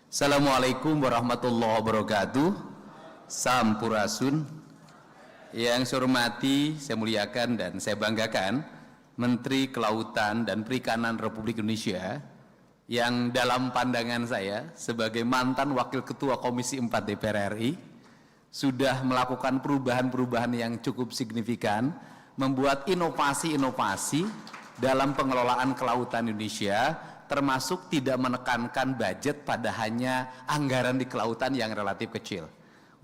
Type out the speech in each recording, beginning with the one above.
Assalamualaikum warahmatullahi wabarakatuh. Sampurasun. Yang saya hormati, saya muliakan dan saya banggakan Menteri Kelautan dan Perikanan Republik Indonesia yang dalam pandangan saya sebagai mantan Wakil Ketua Komisi 4 DPR RI sudah melakukan perubahan-perubahan yang cukup signifikan, membuat inovasi-inovasi dalam pengelolaan kelautan Indonesia, termasuk tidak menekankan budget pada hanya anggaran di kelautan yang relatif kecil.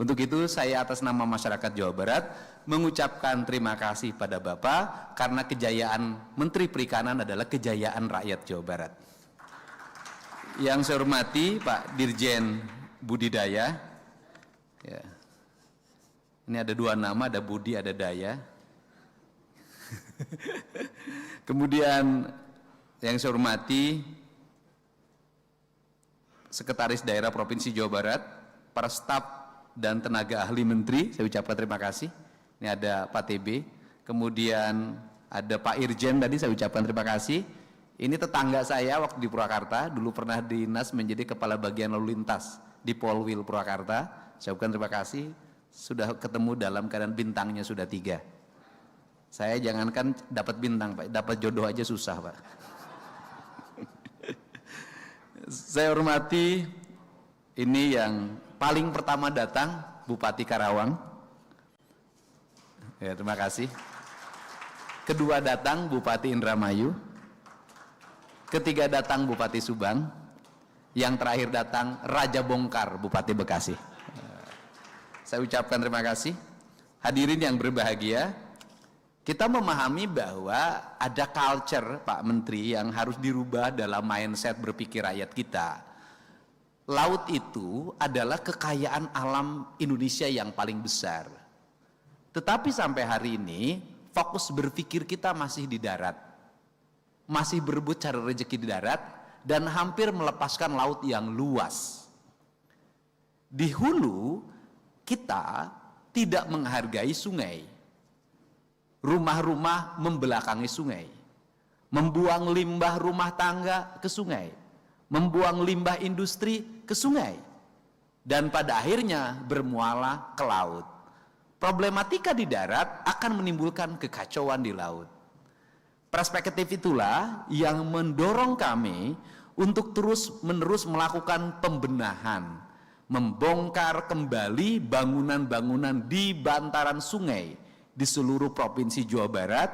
Untuk itu saya atas nama masyarakat Jawa Barat mengucapkan terima kasih pada Bapak karena kejayaan Menteri Perikanan adalah kejayaan rakyat Jawa Barat. Yang saya hormati Pak Dirjen Budidaya. Ya. Ini ada dua nama, ada Budi, ada Daya. Kemudian yang saya hormati Sekretaris Daerah Provinsi Jawa Barat, para staf dan tenaga ahli menteri, saya ucapkan terima kasih. Ini ada Pak TB, kemudian ada Pak Irjen tadi, saya ucapkan terima kasih. Ini tetangga saya waktu di Purwakarta, dulu pernah dinas menjadi kepala bagian lalu lintas di Polwil Purwakarta. Saya ucapkan terima kasih, sudah ketemu dalam keadaan bintangnya sudah 3. Saya jangankan dapat bintang Pak, dapat jodoh aja susah Pak. Saya hormati ini yang paling pertama datang Bupati Karawang. Ya, terima kasih. Kedua datang Bupati Indramayu. Ketiga datang Bupati Subang. Yang terakhir datang Raja Bongkar Bupati Bekasi. Saya ucapkan terima kasih. Hadirin yang berbahagia, kita memahami bahwa ada culture Pak Menteri yang harus dirubah dalam mindset berpikir rakyat kita. Laut itu adalah kekayaan alam Indonesia yang paling besar. Tetapi sampai hari ini fokus berpikir kita masih di darat. Masih berebut cari rezeki di darat dan hampir melepaskan laut yang luas. Di hulu kita tidak menghargai sungai. Rumah-rumah membelakangi sungai, membuang limbah rumah tangga ke sungai, membuang limbah industri ke sungai, dan pada akhirnya bermuara ke laut. Problematika di darat akan menimbulkan kekacauan di laut. Perspektif itulah yang mendorong kami untuk terus-menerus melakukan pembenahan, membongkar kembali bangunan-bangunan di bantaran sungai di seluruh provinsi Jawa Barat,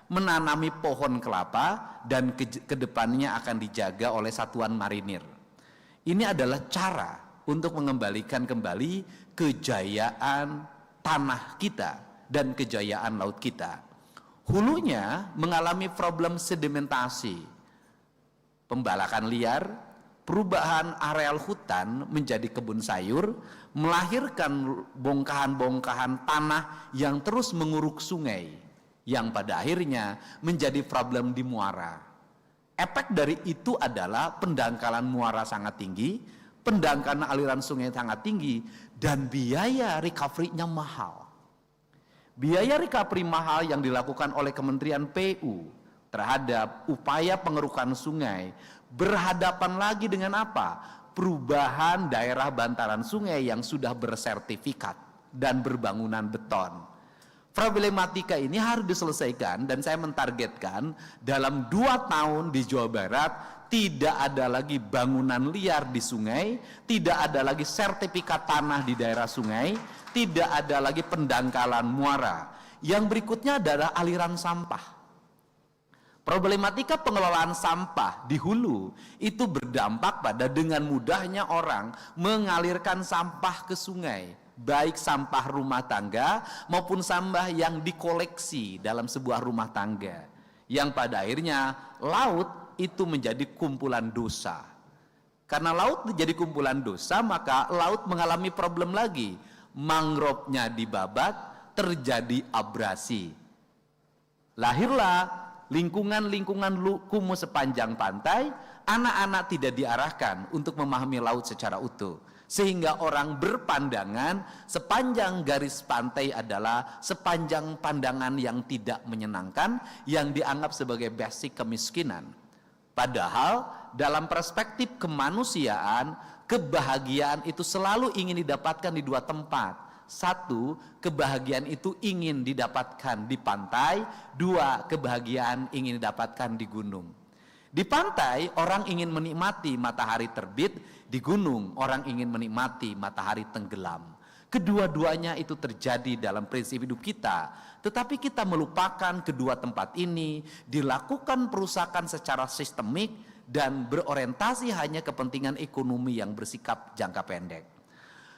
menanami pohon kelapa dan kedepannya akan dijaga oleh satuan marinir. Ini adalah cara untuk mengembalikan kembali kejayaan tanah kita dan kejayaan laut kita. Hulunya mengalami problem sedimentasi, pembalakan liar, perubahan areal hutan menjadi kebun sayur, melahirkan bongkahan-bongkahan tanah yang terus menguruk sungai, yang pada akhirnya menjadi problem di muara. Efek dari itu adalah pendangkalan muara sangat tinggi, pendangkalan aliran sungai sangat tinggi, dan biaya recovery-nya mahal. Biaya recovery mahal yang dilakukan oleh Kementerian PU terhadap upaya pengerukan sungai berhadapan lagi dengan apa? Perubahan daerah bantaran sungai yang sudah bersertifikat dan berbangunan beton. Problematika ini harus diselesaikan dan saya mentargetkan dalam 2 tahun di Jawa Barat tidak ada lagi bangunan liar di sungai, tidak ada lagi sertifikat tanah di daerah sungai, tidak ada lagi pendangkalan muara. Yang berikutnya adalah aliran sampah. Problematika pengelolaan sampah di hulu itu berdampak pada dengan mudahnya orang mengalirkan sampah ke sungai, baik sampah rumah tangga maupun sampah yang dikoleksi dalam sebuah rumah tangga, yang pada akhirnya laut itu menjadi kumpulan dosa. Karena laut menjadi kumpulan dosa, maka laut mengalami problem lagi, mangrovenya dibabat, terjadi abrasi, lahirlah lingkungan-lingkungan kumuh sepanjang pantai. Anak-anak tidak diarahkan untuk memahami laut secara utuh, sehingga orang berpandangan sepanjang garis pantai adalah sepanjang pandangan yang tidak menyenangkan, yang dianggap sebagai basic kemiskinan. Padahal dalam perspektif kemanusiaan, kebahagiaan itu selalu ingin didapatkan di dua tempat. Satu, kebahagiaan itu ingin didapatkan di pantai. Dua, kebahagiaan ingin didapatkan di gunung. Di pantai, orang ingin menikmati matahari terbit. Di gunung, orang ingin menikmati matahari tenggelam. Kedua-duanya itu terjadi dalam prinsip hidup kita. Tetapi kita melupakan kedua tempat ini, dilakukan perusakan secara sistemik dan berorientasi hanya kepentingan ekonomi yang bersikap jangka pendek.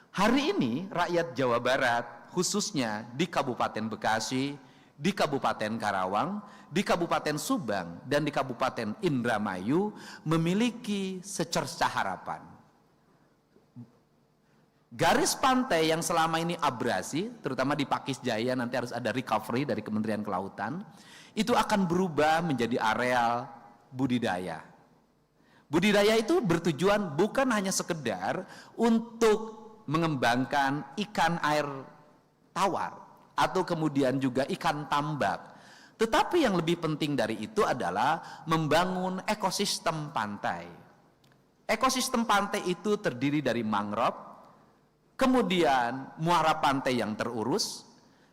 Hari ini rakyat Jawa Barat, khususnya di Kabupaten Bekasi, di Kabupaten Karawang, di Kabupaten Subang, dan di Kabupaten Indramayu memiliki secercah harapan. Garis pantai yang selama ini abrasi, terutama di Pakis Jaya, nanti harus ada recovery dari Kementerian Kelautan, itu akan berubah menjadi areal budidaya. Budidaya itu bertujuan bukan hanya sekedar untuk mengembangkan ikan air tawar atau kemudian juga ikan tambak. Tetapi yang lebih penting dari itu adalah membangun ekosistem pantai. Ekosistem pantai itu terdiri dari mangrove, kemudian muara pantai yang terurus,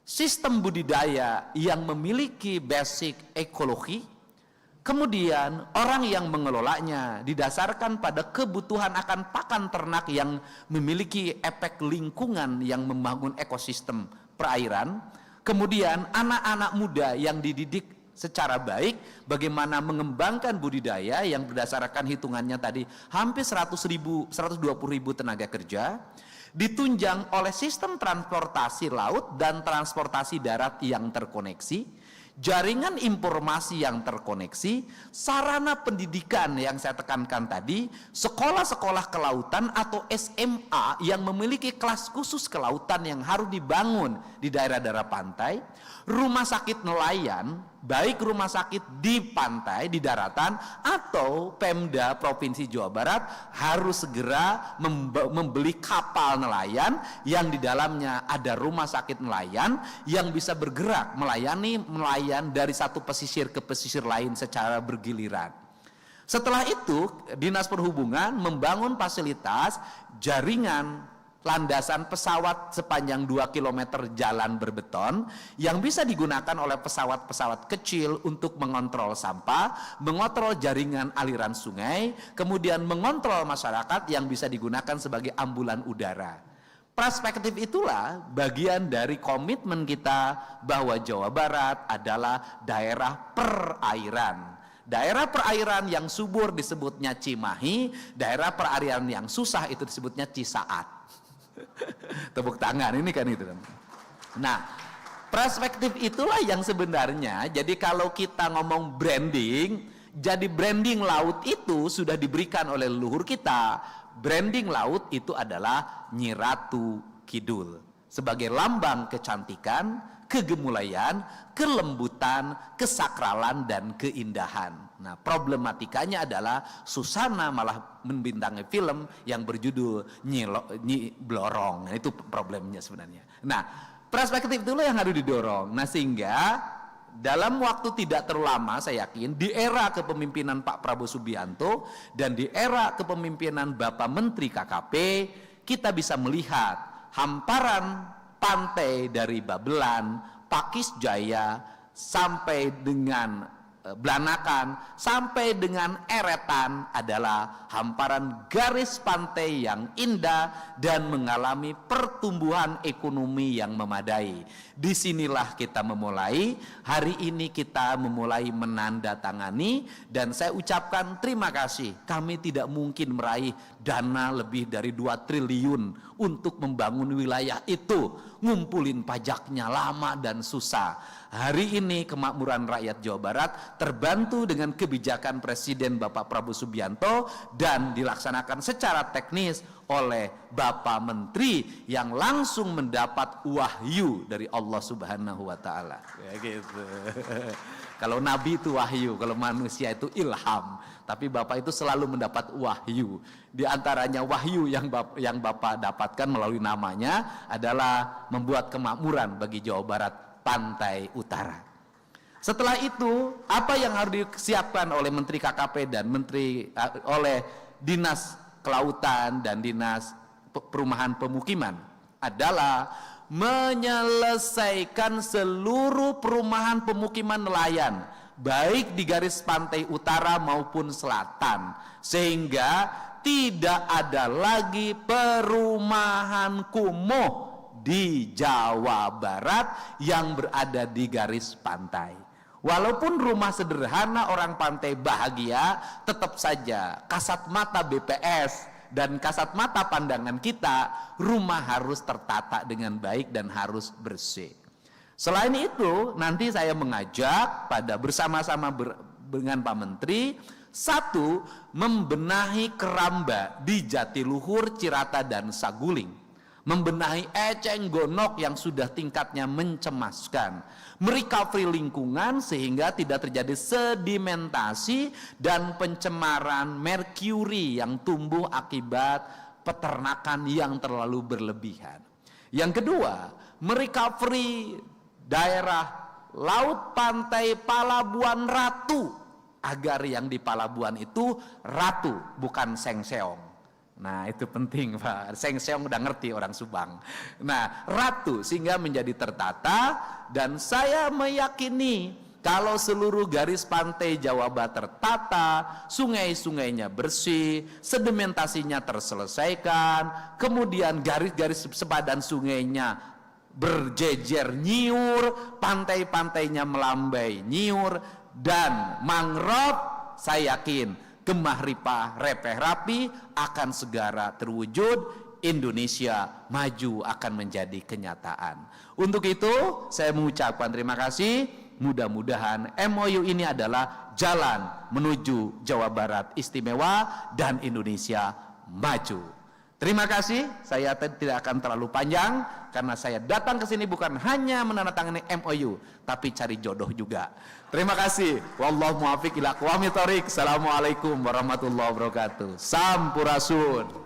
sistem budidaya yang memiliki basic ekologi, kemudian orang yang mengelolanya didasarkan pada kebutuhan akan pakan ternak yang memiliki efek lingkungan yang membangun ekosistem perairan. Kemudian anak-anak muda yang dididik secara baik bagaimana mengembangkan budidaya yang berdasarkan hitungannya tadi hampir 120.000 tenaga kerja, ditunjang oleh sistem transportasi laut dan transportasi darat yang terkoneksi, jaringan informasi yang terkoneksi, sarana pendidikan yang saya tekankan tadi, sekolah-sekolah kelautan atau SMA yang memiliki kelas khusus kelautan yang harus dibangun di daerah-daerah pantai, rumah sakit nelayan, baik rumah sakit di pantai, di daratan, atau Pemda Provinsi Jawa Barat harus segera membeli kapal nelayan yang di dalamnya ada rumah sakit nelayan yang bisa bergerak melayani nelayan dari satu pesisir ke pesisir lain secara bergiliran. Setelah itu, Dinas Perhubungan membangun fasilitas jaringan landasan pesawat sepanjang 2 km jalan berbeton yang bisa digunakan oleh pesawat-pesawat kecil untuk mengontrol sampah, mengontrol jaringan aliran sungai, kemudian mengontrol masyarakat yang bisa digunakan sebagai ambulan udara. Perspektif itulah bagian dari komitmen kita bahwa Jawa Barat adalah daerah perairan. Daerah perairan yang subur disebutnya Cimahi, daerah perairan yang susah itu disebutnya Cisaat. Tepuk tangan ini kan itu. Nah, perspektif itulah yang sebenarnya, jadi kalau kita ngomong branding, jadi branding laut itu sudah diberikan oleh leluhur kita. Branding laut itu adalah Nyi Ratu Kidul sebagai lambang kecantikan, kegemulaian, kelembutan, kesakralan, dan keindahan. Nah, problematikanya adalah Susana malah membintangi film yang berjudul Nyi Blorong. Nah, itu problemnya sebenarnya. Nah, perspektif itulah yang harus didorong. Nah, sehingga dalam waktu tidak terlalu lama, saya yakin di era kepemimpinan Pak Prabowo Subianto dan di era kepemimpinan Bapak Menteri KKP, kita bisa melihat hamparan pantai dari Babelan, Pakis Jaya, sampai dengan Blanakan, sampai dengan Eretan adalah hamparan garis pantai yang indah dan mengalami pertumbuhan ekonomi yang memadai. Disinilah kita memulai, hari ini kita memulai menandatangani, dan saya ucapkan terima kasih. Kami tidak mungkin meraih dana lebih dari 2 triliun untuk membangun wilayah itu, ngumpulin pajaknya lama dan susah. Hari ini kemakmuran rakyat Jawa Barat terbantu dengan kebijakan Presiden Bapak Prabowo Subianto dan dilaksanakan secara teknis oleh Bapak Menteri yang langsung mendapat wahyu dari Allah Subhanahu wa Ta'ala. Ya gitu. Kalau Nabi itu wahyu, kalau manusia itu ilham. Tapi Bapak itu selalu mendapat wahyu. Di antaranya wahyu yang Bapak dapatkan melalui namanya adalah membuat kemakmuran bagi Jawa Barat pantai utara. Setelah itu, apa yang harus disiapkan oleh Menteri KKP dan oleh Dinas Kelautan dan Dinas Perumahan Pemukiman adalah menyelesaikan seluruh perumahan pemukiman nelayan, baik di garis pantai utara maupun selatan, sehingga tidak ada lagi perumahan kumuh di Jawa Barat yang berada di garis pantai. Walaupun rumah sederhana orang pantai bahagia, tetap saja kasat mata BPS dan kasat mata pandangan kita, rumah harus tertata dengan baik dan harus bersih. Selain itu, nanti saya mengajak pada bersama-sama dengan Pak Menteri, satu, membenahi keramba di Jatiluhur, Cirata, dan Saguling. Membenahi eceng gondok yang sudah tingkatnya mencemaskan, merecovery lingkungan sehingga tidak terjadi sedimentasi dan pencemaran merkuri yang tumbuh akibat peternakan yang terlalu berlebihan. Yang kedua, merecovery daerah laut pantai Palabuhan Ratu agar yang di Palabuhan itu ratu, bukan sengseong. Nah, itu penting, Pak. Seng-seong udah ngerti orang Subang. Nah, ratu sehingga menjadi tertata, dan saya meyakini kalau seluruh garis pantai Jawa Barat tertata, sungai-sungainya bersih, sedimentasinya terselesaikan, kemudian garis-garis sepadan sungainya berjejer nyiur, pantai-pantainya melambai nyiur, dan mangrove, saya yakin Gemah Ripah Repeh Rapi akan segera terwujud, Indonesia maju akan menjadi kenyataan. Untuk itu saya mengucapkan terima kasih, mudah-mudahan MOU ini adalah jalan menuju Jawa Barat istimewa dan Indonesia maju. Terima kasih, saya tidak akan terlalu panjang karena saya datang ke sini bukan hanya menandatangani MOU, tapi cari jodoh juga. Terima kasih. Wallahu muwaffiq ila aqwamit thoriq. Assalamualaikum warahmatullahi wabarakatuh. Sampurasun.